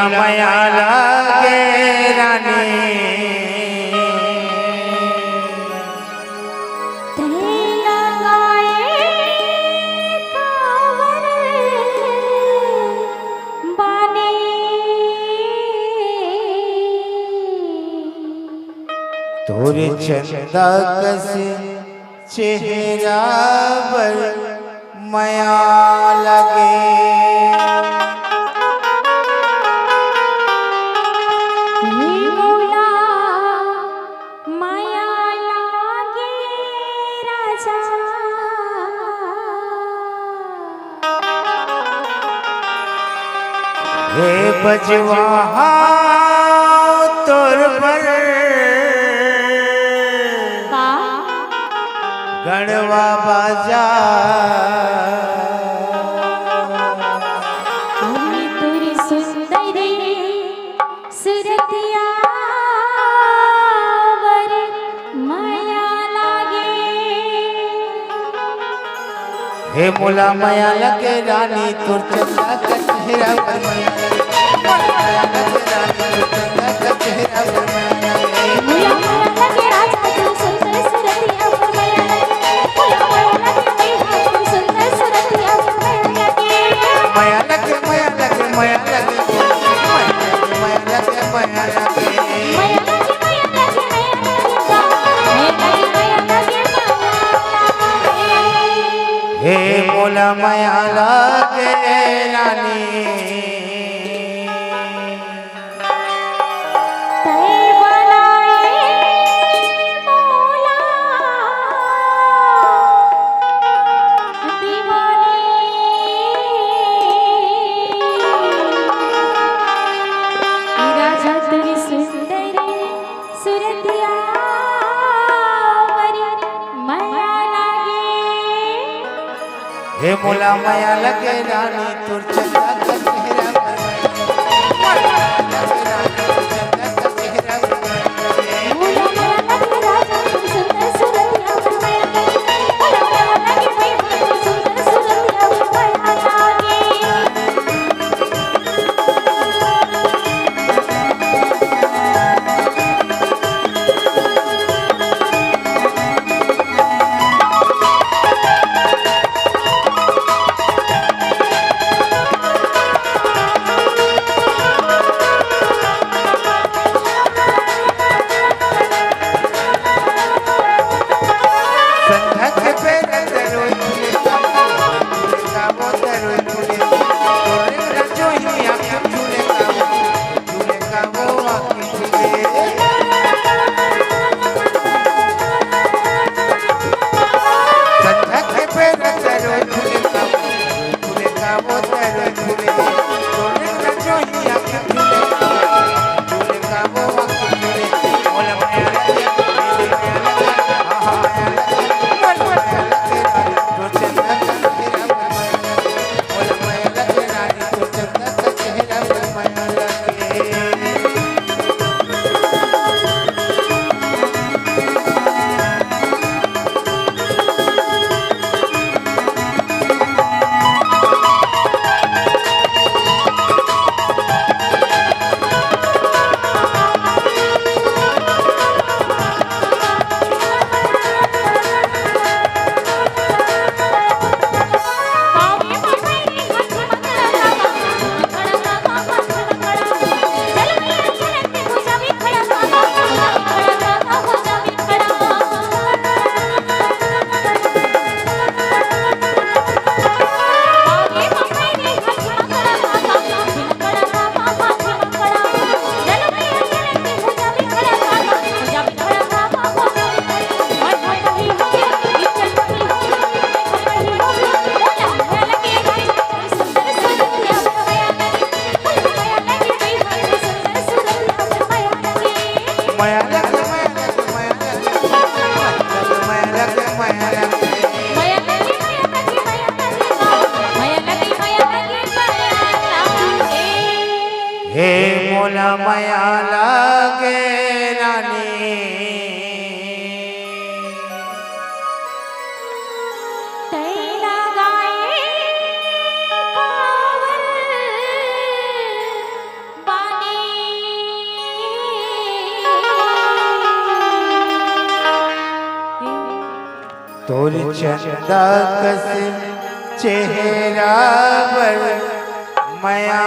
मोला माया लागे रानी तोरे चंदा कसे चेहरा पर माया लगे मोला माया लागे राजा हे बजवा तोर पर गणवा बाजा तोरी सुंदरी सुरतिया वर माया लागे हे मोला माया लगे रानी तोर चंदा का चेहरा पर माया लगे चेहरा पर माया लगे मोला माया लगे राजा तू सुंदर सुरतिया वर माया लगे मोला माया लगे तू सुंदर सुरतिया वर माया लगे माया लगे माया लगे माया लगे माया लगे माया लगे हे मोला माया लागे रानी हे मोला माया लगे रानी तोर चंदा का चेहरा पर माया लगे चंदा का चेहरा पर माया लगे मोला माया लगे राजा तू सुंदर सुरतिया वर माया लगे मोला माया लगे तू सुंदर सुरतिया वर माया लगे हे मोला माया लागे रानी तैला गाए कावल तोर चंदा कस चेहरा पर मया